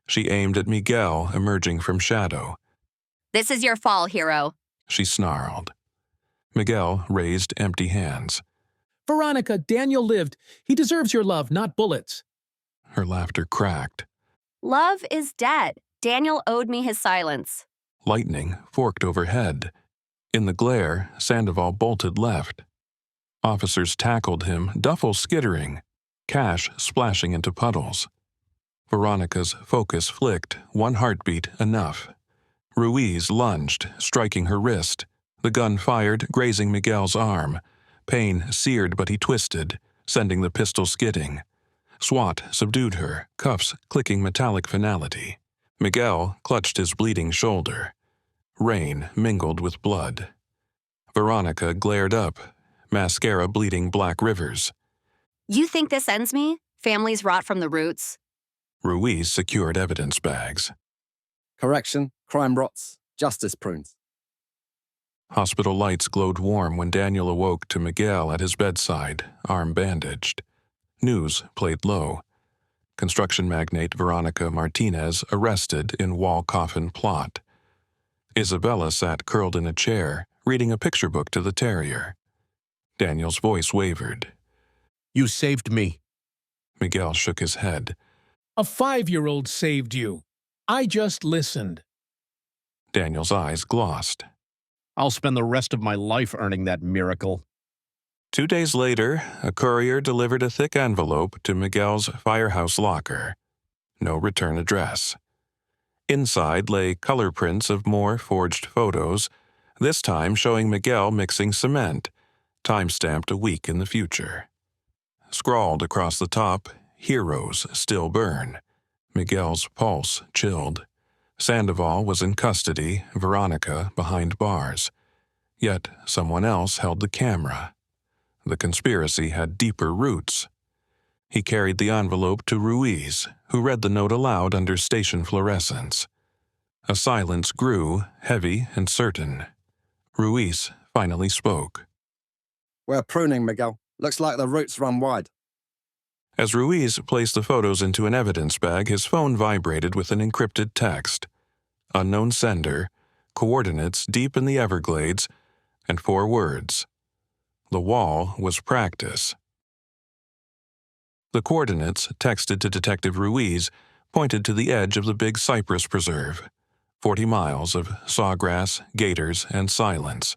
She aimed at Miguel, emerging from shadow. This is your fall, hero. She snarled. Miguel raised empty hands. Veronica, Daniel lived. He deserves your love, not bullets. Her laughter cracked. Love is dead. Daniel owed me his silence. Lightning forked overhead. In the glare, Sandoval bolted left. Officers tackled him, duffel skittering, cash splashing into puddles. Veronica's focus flicked, one heartbeat enough. Ruiz lunged, striking her wrist. The gun fired, grazing Miguel's arm. Pain seared, but he twisted, sending the pistol skidding. SWAT subdued her, cuffs clicking metallic finality. Miguel clutched his bleeding shoulder. Rain mingled with blood. Veronica glared up, mascara bleeding black rivers. You think this ends me? Families rot from the roots. Ruiz secured evidence bags. Correction, crime rots, justice prunes. Hospital lights glowed warm when Daniel awoke to Miguel at his bedside, arm bandaged. News played low. Construction magnate Veronica Martinez arrested in wall coffin plot. Isabella sat curled in a chair, reading a picture book to the terrier. Daniel's voice wavered. You saved me. Miguel shook his head. A 5-year-old saved you. I just listened. Daniel's eyes glossed. I'll spend the rest of my life earning that miracle. 2 days later, a courier delivered a thick envelope to Miguel's firehouse locker. No return address. Inside lay color prints of more forged photos, this time showing Miguel mixing cement, time-stamped a week in the future. Scrawled across the top, "Heroes still burn." Miguel's pulse chilled. Sandoval was in custody, Veronica behind bars. Yet someone else held the camera. The conspiracy had deeper roots. He carried the envelope to Ruiz, who read the note aloud under station fluorescence. A silence grew, heavy and certain. Ruiz finally spoke. We're pruning, Miguel. Looks like the roots run wide. As Ruiz placed the photos into an evidence bag, his phone vibrated with an encrypted text. Unknown sender, coordinates deep in the Everglades, and 4 words. The wall was practice. The coordinates, texted to Detective Ruiz, pointed to the edge of the big cypress preserve. 40 miles of sawgrass, gators, and silence.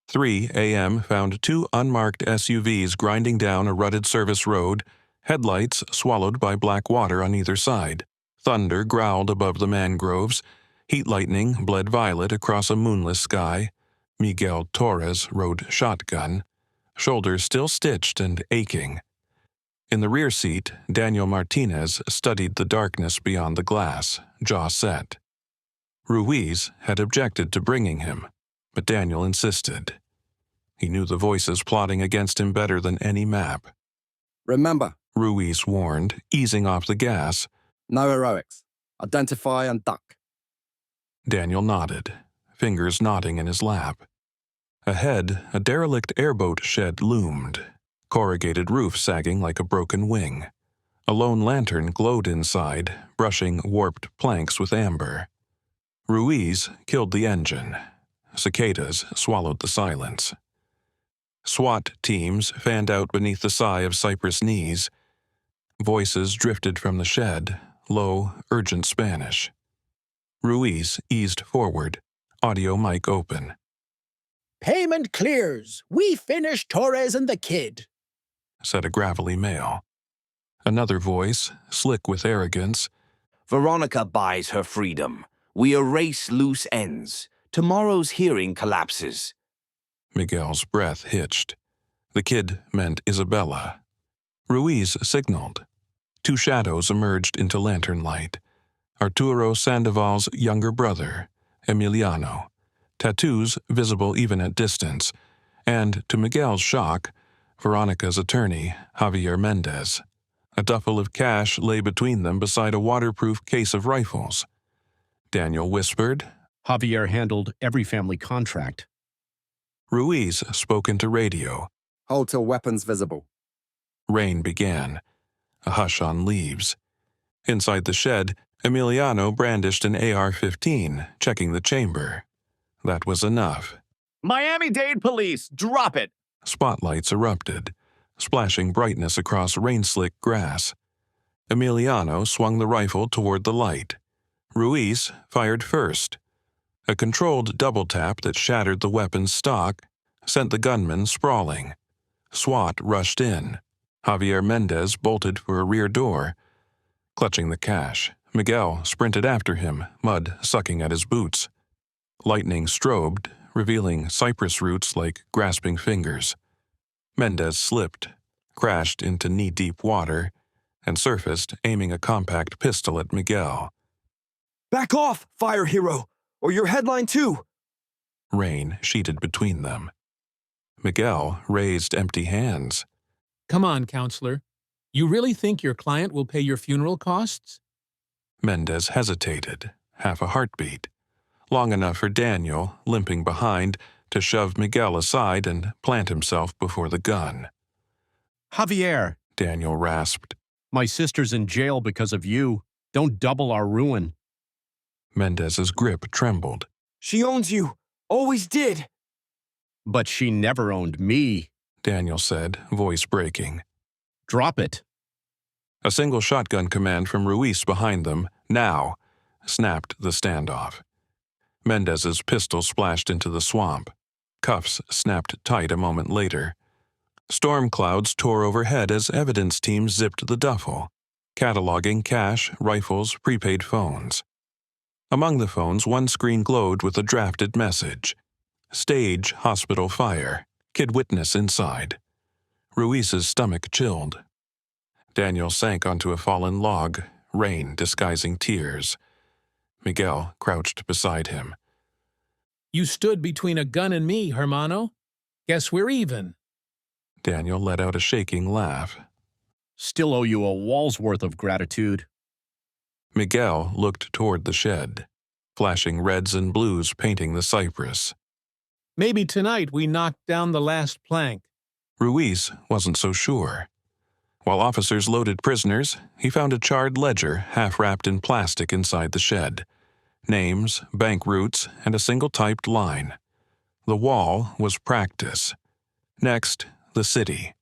3 a.m. found 2 unmarked SUVs grinding down a rutted service road, headlights swallowed by black water on either side. Thunder growled above the mangroves. Heat lightning bled violet across a moonless sky. Miguel Torres rode shotgun, shoulders still stitched and aching. In the rear seat, Daniel Martinez studied the darkness beyond the glass, jaw set. Ruiz had objected to bringing him, but Daniel insisted. He knew the voices plotting against him better than any map. Remember, Ruiz warned, easing off the gas. No heroics. Identify and duck. Daniel nodded, fingers knotting in his lap. Ahead, a derelict airboat shed loomed, corrugated roof sagging like a broken wing. A lone lantern glowed inside, brushing warped planks with amber. Ruiz killed the engine. Cicadas swallowed the silence. SWAT teams fanned out beneath the sigh of cypress knees. Voices drifted from the shed, low, urgent Spanish. Ruiz eased forward, audio mic open. Payment clears. We finished Torres and the kid, said a gravelly male. Another voice, slick with arrogance. Veronica buys her freedom. We erase loose ends. Tomorrow's hearing collapses. Miguel's breath hitched. The kid meant Isabella. Ruiz signaled. 2 shadows emerged into lantern light. Arturo Sandoval's younger brother, Emiliano. Tattoos visible even at distance. And, to Miguel's shock, Veronica's attorney, Javier Mendez. A duffel of cash lay between them beside a waterproof case of rifles. Daniel whispered. Javier handled every family contract. Ruiz spoke into radio. Hold till weapons visible. Rain began. A hush on leaves. Inside the shed, Emiliano brandished an AR-15, checking the chamber. That was enough. Miami-Dade police, drop it! Spotlights erupted, splashing brightness across rain-slick grass. Emiliano swung the rifle toward the light. Ruiz fired first. A controlled double tap that shattered the weapon's stock sent the gunman sprawling. SWAT rushed in. Javier Mendez bolted for a rear door. Clutching the cash, Miguel sprinted after him, mud sucking at his boots. Lightning strobed, revealing cypress roots like grasping fingers. Mendez slipped, crashed into knee-deep water, and surfaced, aiming a compact pistol at Miguel. Back off, fire hero, or your headline too! Rain sheeted between them. Miguel raised empty hands. Come on, counselor. You really think your client will pay your funeral costs? Mendez hesitated, half a heartbeat. Long enough for Daniel, limping behind, to shove Miguel aside and plant himself before the gun. Javier, Daniel rasped. My sister's in jail because of you. Don't double our ruin. Mendez's grip trembled. She owns you. Always did. But she never owned me, Daniel said, voice breaking. Drop it. A single shotgun command from Ruiz behind them, now, snapped the standoff. Mendez's pistol splashed into the swamp. Cuffs snapped tight a moment later. Storm clouds tore overhead as evidence teams zipped the duffel, cataloging cash, rifles, prepaid phones. Among the phones, one screen glowed with a drafted message. Stage hospital fire. Kid witness inside. Ruiz's stomach chilled. Daniel sank onto a fallen log, rain disguising tears. Miguel crouched beside him. You stood between a gun and me, hermano. Guess we're even. Daniel let out a shaking laugh. Still owe you a wall's worth of gratitude. Miguel looked toward the shed, flashing reds and blues painting the cypress. Maybe tonight we knocked down the last plank. Ruiz wasn't so sure. While officers loaded prisoners, he found a charred ledger half-wrapped in plastic inside the shed. Names, bank routes, and a single typed line. The wall was practice. Next, the city.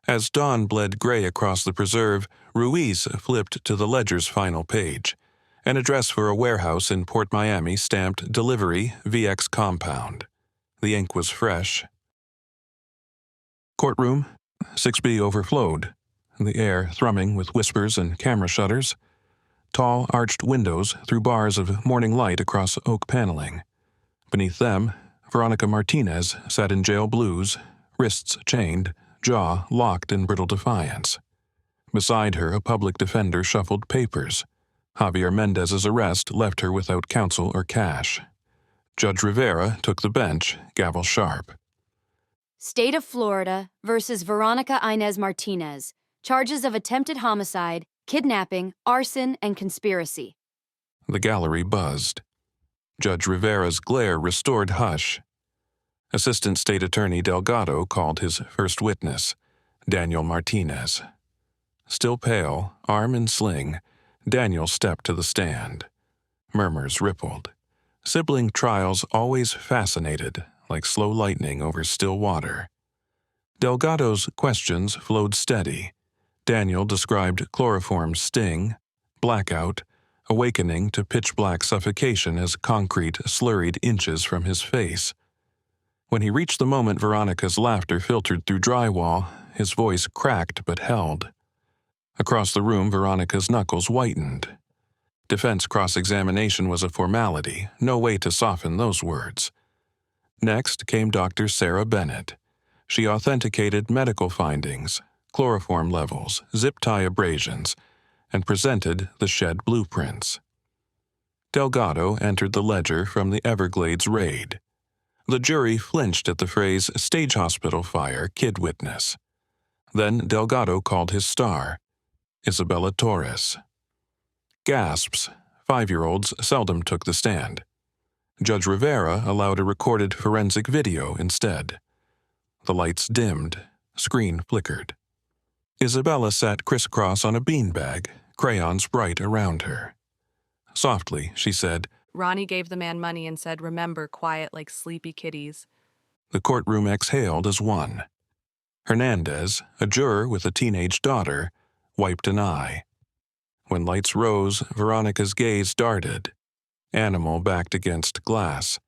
As dawn bled gray across the preserve, Ruiz flipped to the ledger's final page. An address for a warehouse in Port Miami stamped Delivery, VX Compound. The ink was fresh. Courtroom, 6B overflowed, the air thrumming with whispers and camera shutters. Tall, arched windows threw bars of morning light across oak paneling. Beneath them, Veronica Martinez sat in jail blues, wrists chained, jaw locked in brittle defiance. Beside her, a public defender shuffled papers. Javier Mendez's arrest left her without counsel or cash. Judge Rivera took the bench, gavel sharp. State of Florida versus Veronica Inez Martinez. Charges of attempted homicide, kidnapping, arson, and conspiracy. The gallery buzzed. Judge Rivera's glare restored hush. Assistant State Attorney Delgado called his first witness, Daniel Martinez. Still pale, arm in sling, Daniel stepped to the stand. Murmurs rippled. Sibling trials always fascinated, like slow lightning over still water. Delgado's questions flowed steady. Daniel described chloroform's sting, blackout, awakening to pitch-black suffocation as concrete slurried inches from his face. When he reached the moment Veronica's laughter filtered through drywall, his voice cracked but held. Across the room, Veronica's knuckles whitened. Defense cross-examination was a formality, no way to soften those words. Next came Dr. Sarah Bennett. She authenticated medical findings, chloroform levels, zip tie abrasions, and presented the shed blueprints. Delgado entered the ledger from the Everglades raid. The jury flinched at the phrase stage hospital fire kid witness. Then Delgado called his star, Isabella Torres. Gasps. 5-year-olds seldom took the stand. Judge Rivera allowed a recorded forensic video instead. The lights dimmed. Screen flickered. Isabella sat crisscross on a beanbag, crayons bright around her. Softly, she said, Ronnie gave the man money and said, remember, quiet like sleepy kitties. The courtroom exhaled as one. Hernandez, a juror with a teenage daughter, wiped an eye. When lights rose, Veronica's gaze darted. Animal backed against glass.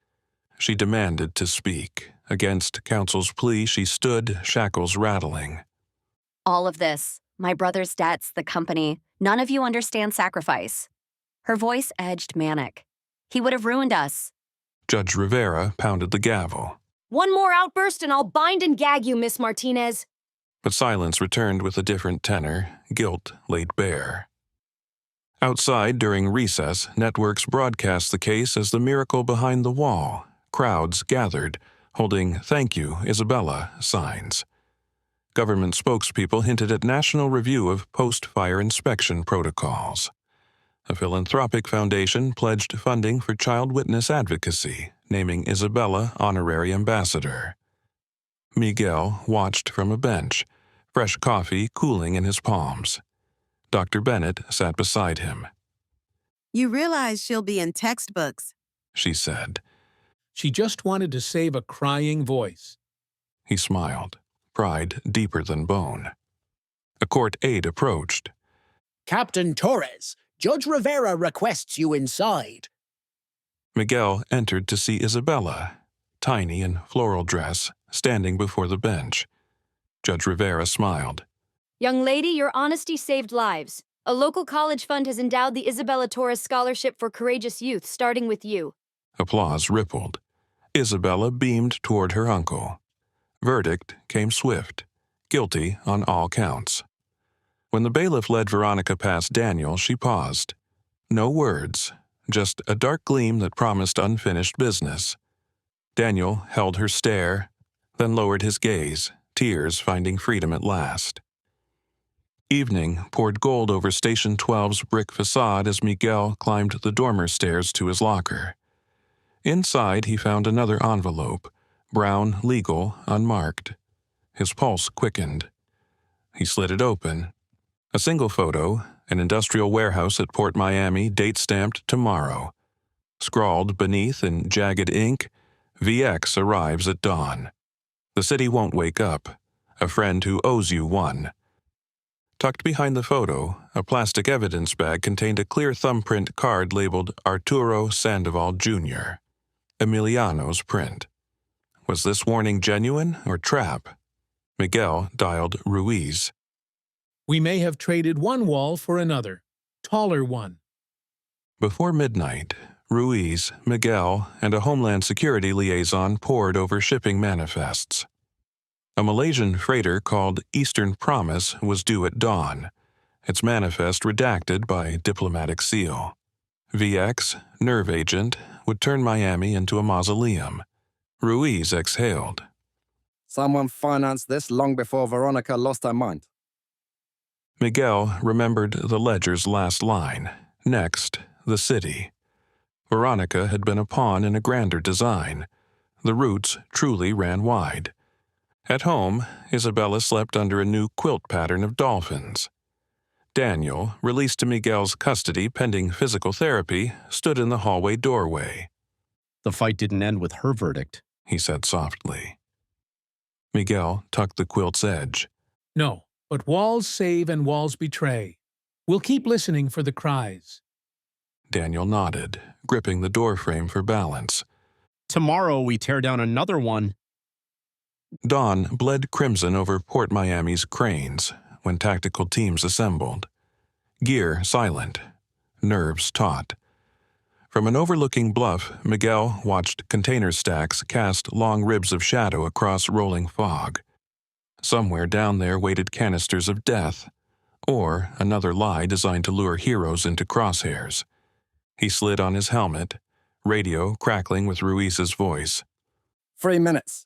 She demanded to speak. Against counsel's plea, she stood, shackles rattling. All of this, my brother's debts, the company, none of you understand sacrifice. Her voice edged manic. He would have ruined us. Judge Rivera pounded the gavel. One more outburst and I'll bind and gag you, Miss Martinez. But silence returned with a different tenor, guilt laid bare. Outside, during recess, networks broadcast the case as the miracle behind the wall. Crowds gathered, holding "Thank you, Isabella" signs. Government spokespeople hinted at national review of post-fire inspection protocols. A philanthropic foundation pledged funding for child witness advocacy, naming Isabella honorary ambassador. Miguel watched from a bench, fresh coffee cooling in his palms. Dr. Bennett sat beside him. You realize she'll be in textbooks, She said. She just wanted to save a crying voice. He smiled, pride deeper than bone. A court aide approached. Captain Torres, Judge Rivera requests you inside. Miguel entered to see Isabella, tiny in floral dress, standing before the bench. Judge Rivera smiled. Young lady, your honesty saved lives. A local college fund has endowed the Isabella Torres Scholarship for Courageous Youth, starting with you. Applause rippled. Isabella beamed toward her uncle. Verdict came swift, guilty on all counts. When the bailiff led Veronica past Daniel, she paused. No words, just a dark gleam that promised unfinished business. Daniel held her stare, then lowered his gaze, tears finding freedom at last. Evening poured gold over Station 12's brick facade as Miguel climbed the dormer stairs to his locker. Inside, he found another envelope, brown, legal, unmarked. His pulse quickened. He slid it open. A single photo, an industrial warehouse at Port Miami, date-stamped tomorrow. Scrawled beneath in jagged ink, VX arrives at dawn. The city won't wake up. A friend who owes you one. Tucked behind the photo, a plastic evidence bag contained a clear thumbprint card labeled Arturo Sandoval Jr., Emiliano's print. Was this warning genuine or trap? Miguel dialed Ruiz. We may have traded one wall for another, taller one. Before midnight, Ruiz, Miguel, and a Homeland Security liaison pored over shipping manifests. A Malaysian freighter called Eastern Promise was due at dawn, its manifest redacted by diplomatic seal. VX, nerve agent, would turn Miami into a mausoleum. Ruiz exhaled. Someone financed this long before Veronica lost her mind. Miguel remembered the ledger's last line. Next, the city. Veronica had been a pawn in a grander design. The roots truly ran wide. At home, Isabella slept under a new quilt pattern of dolphins. Daniel, released to Miguel's custody pending physical therapy, stood in the hallway doorway. The fight didn't end with her verdict, he said softly. Miguel tucked the quilt's edge. No, but walls save and walls betray. We'll keep listening for the cries. Daniel nodded, gripping the doorframe for balance. Tomorrow we tear down another one. Dawn bled crimson over Port Miami's cranes when tactical teams assembled. Gear silent, nerves taut. From an overlooking bluff, Miguel watched container stacks cast long ribs of shadow across rolling fog. Somewhere down there waited canisters of death, or another lie designed to lure heroes into crosshairs. He slid on his helmet, radio crackling with Ruiz's voice. 3 minutes.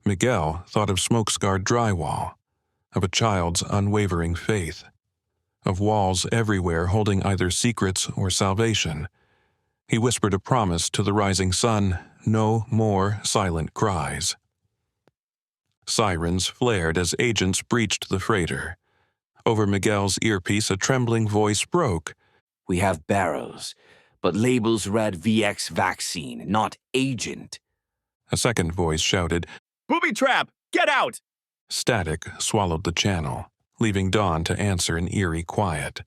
Miguel thought of smoke-scarred drywall, of a child's unwavering faith, of walls everywhere holding either secrets or salvation. He whispered a promise to the rising sun, no more silent cries. Sirens flared as agents breached the freighter. Over Miguel's earpiece, a trembling voice broke. We have barrels, but labels read VX vaccine, not agent. A second voice shouted, Booby trap! Get out! Static swallowed the channel, leaving Dawn to answer in eerie quiet.